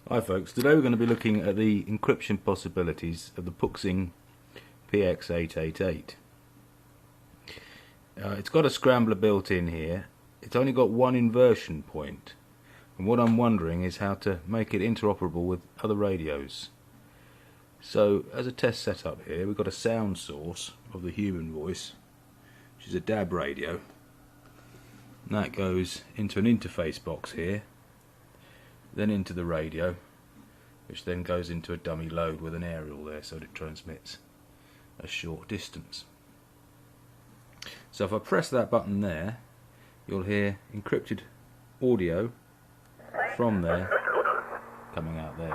Hi folks, today we're going to be looking at the encryption possibilities of the PuXing PX-888. It's got a scrambler built in here. It's only got one inversion point, and what I'm wondering is how to make it interoperable with other radios. So as a test setup here, we've got a sound source of the human voice, which is a DAB radio, and that goes into an interface box here, then into the radio, which then goes into a dummy load with an aerial there so that it transmits a short distance. So if I press that button there, you'll hear encrypted audio from there coming out there.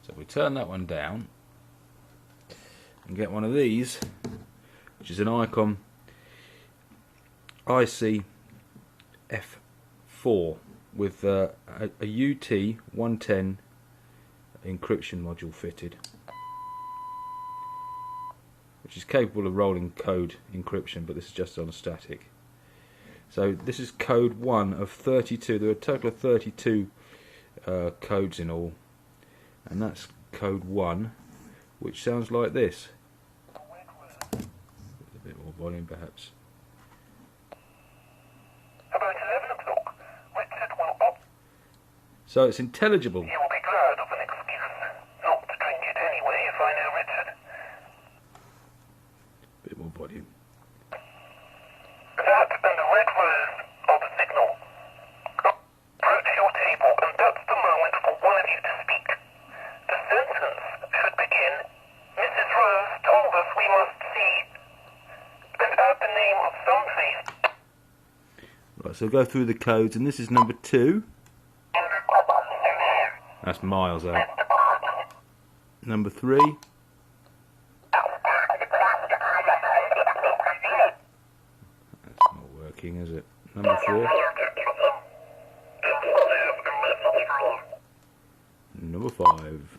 So we turn that one down and get one of these, which is an Icom UT-110 with a UT-110 encryption module fitted, which is capable of rolling code encryption, but this is just on a static. So this is code 1 of 32. There are a total of 32 codes in all, and that's code 1, which sounds like this. A bit more volume perhaps. So it's intelligible. You will be glad of an excuse not to drink it anyway if I know Richard. Bit more volume. That and the red rose are the signal. Approach your table and that's the moment for one of you to speak. The sentence should begin, Mrs. Rose told us we must see, and add the name of some place. Right, so go through the codes, and this is number 2. That's miles out. Number 3. That's not working, is it? Number 4. Number 5.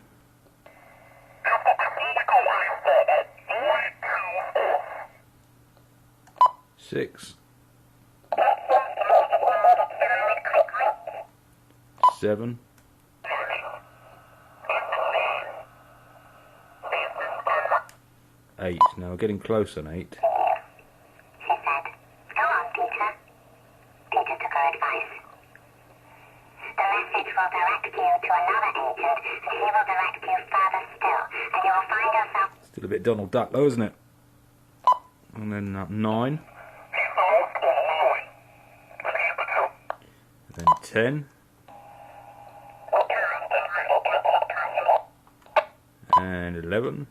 6. 7. 8. Now we're getting close on 8. She said, "Go on, Peter." Peter took her advice. The message will direct you to another agent, and he will direct you further still, and you will find yourself... Still a bit Donald Duck though, isn't it? And then 9. And then 10. And 11.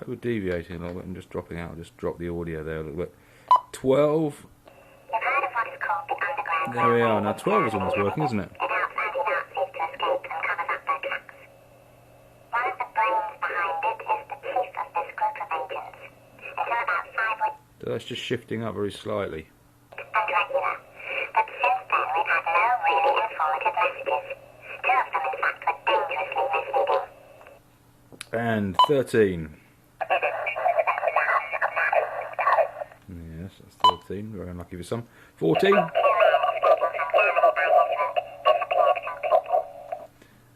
We're deviating a little bit and just dropping out. I'll just drop the audio there a little bit. 12. You've heard of what is called the underground... There we are. Now 12 is almost working, isn't it? It helps anti-Nazis to escape and covers up their tracks. One of the brains behind it is the chief of this group of agents. Until about 5 weeks... So that's just shifting up very slightly. ...and regular. But since then we've had no really informative messages. 2 of them, in fact, were dangerously misleading. And 13. Yes, that's 13. Very unlucky for some. 14.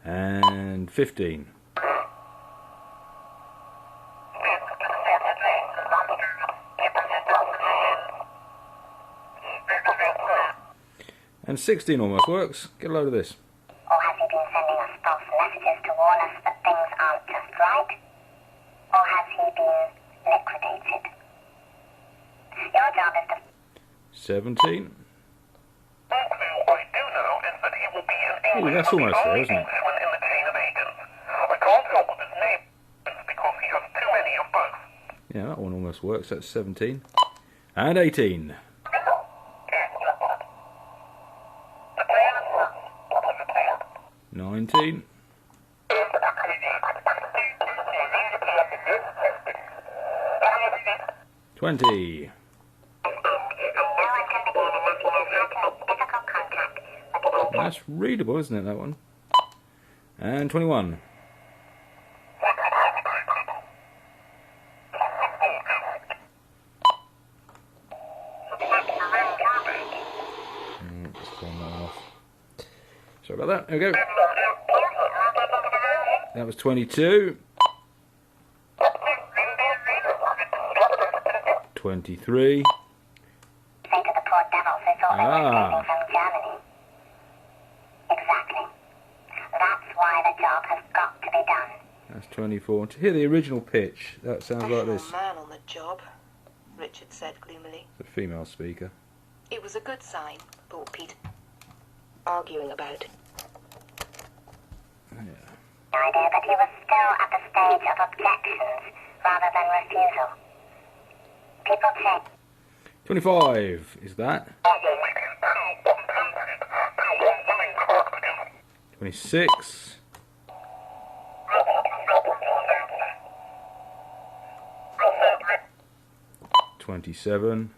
And 15. And 16 almost works. Get a load of this. Or has he been sending us false messages to warn us that things aren't just right? Or has he been liquidated? Your job is to... 17. Oh, that's almost there, isn't it? Yeah, that one almost works. That's 17. And 18. 19. 20. That's readable, isn't it, that one? And 21. about that. There we go. That was 22. 23. Say to the poor devils they thought they were escaping from Germany. Exactly. That's why the job has got to be done. That's 24. To hear the original pitch, that sounds like this. Man on the job, Richard said gloomily. It's a female speaker. It was a good sign, thought Pete. Arguing about. Yeah. Idea, but he was still at the stage of objections rather than refusal. People change. 25 is that. 26. 27.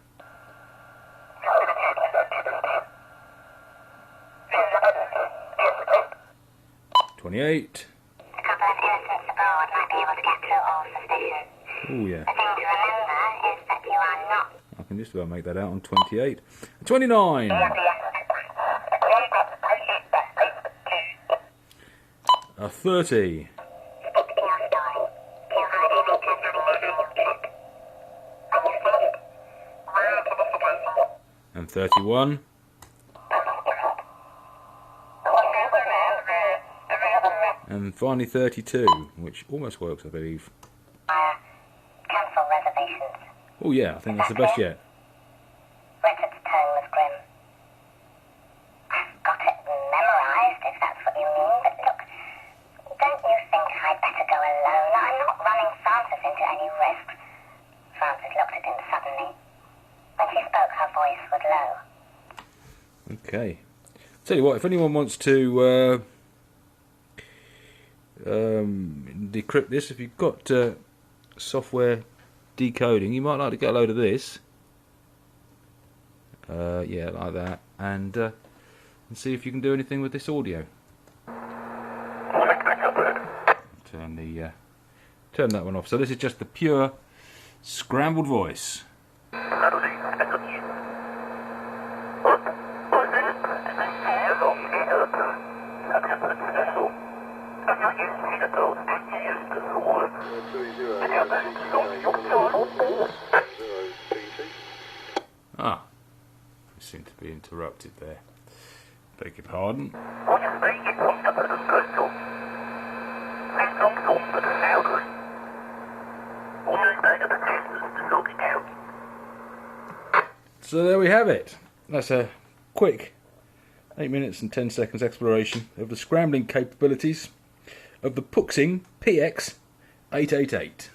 28. A couple of innocents aboard might be able to get through all suspicion. Oh yeah. The thing to remember is that you are not. I can just about make that out on 28. 29. 30. Stick to your story. Tell how it is because you'll check. When you finish, wire to the suppressor. And 31. And finally 32, which almost works, I believe. Cancel reservations. Oh yeah, I think that's the best yet. Richard's tone was grim. I've got it memorised, if that's what you mean, but look, don't you think I'd better go alone? I'm not running Frances into any risks. Frances looked at him suddenly. When she spoke, her voice was low. Okay. Tell you what, if anyone wants to decrypt this, if you've got software decoding, you might like to get a load of this. Yeah, like that, and see if you can do anything with this audio. Turn that one off. So this is just the pure scrambled voice. Ah, it seemed to be interrupted there. Beg your pardon. So there we have it. That's a quick 8 minutes and 10 seconds exploration of the scrambling capabilities of the PuXing PX-888.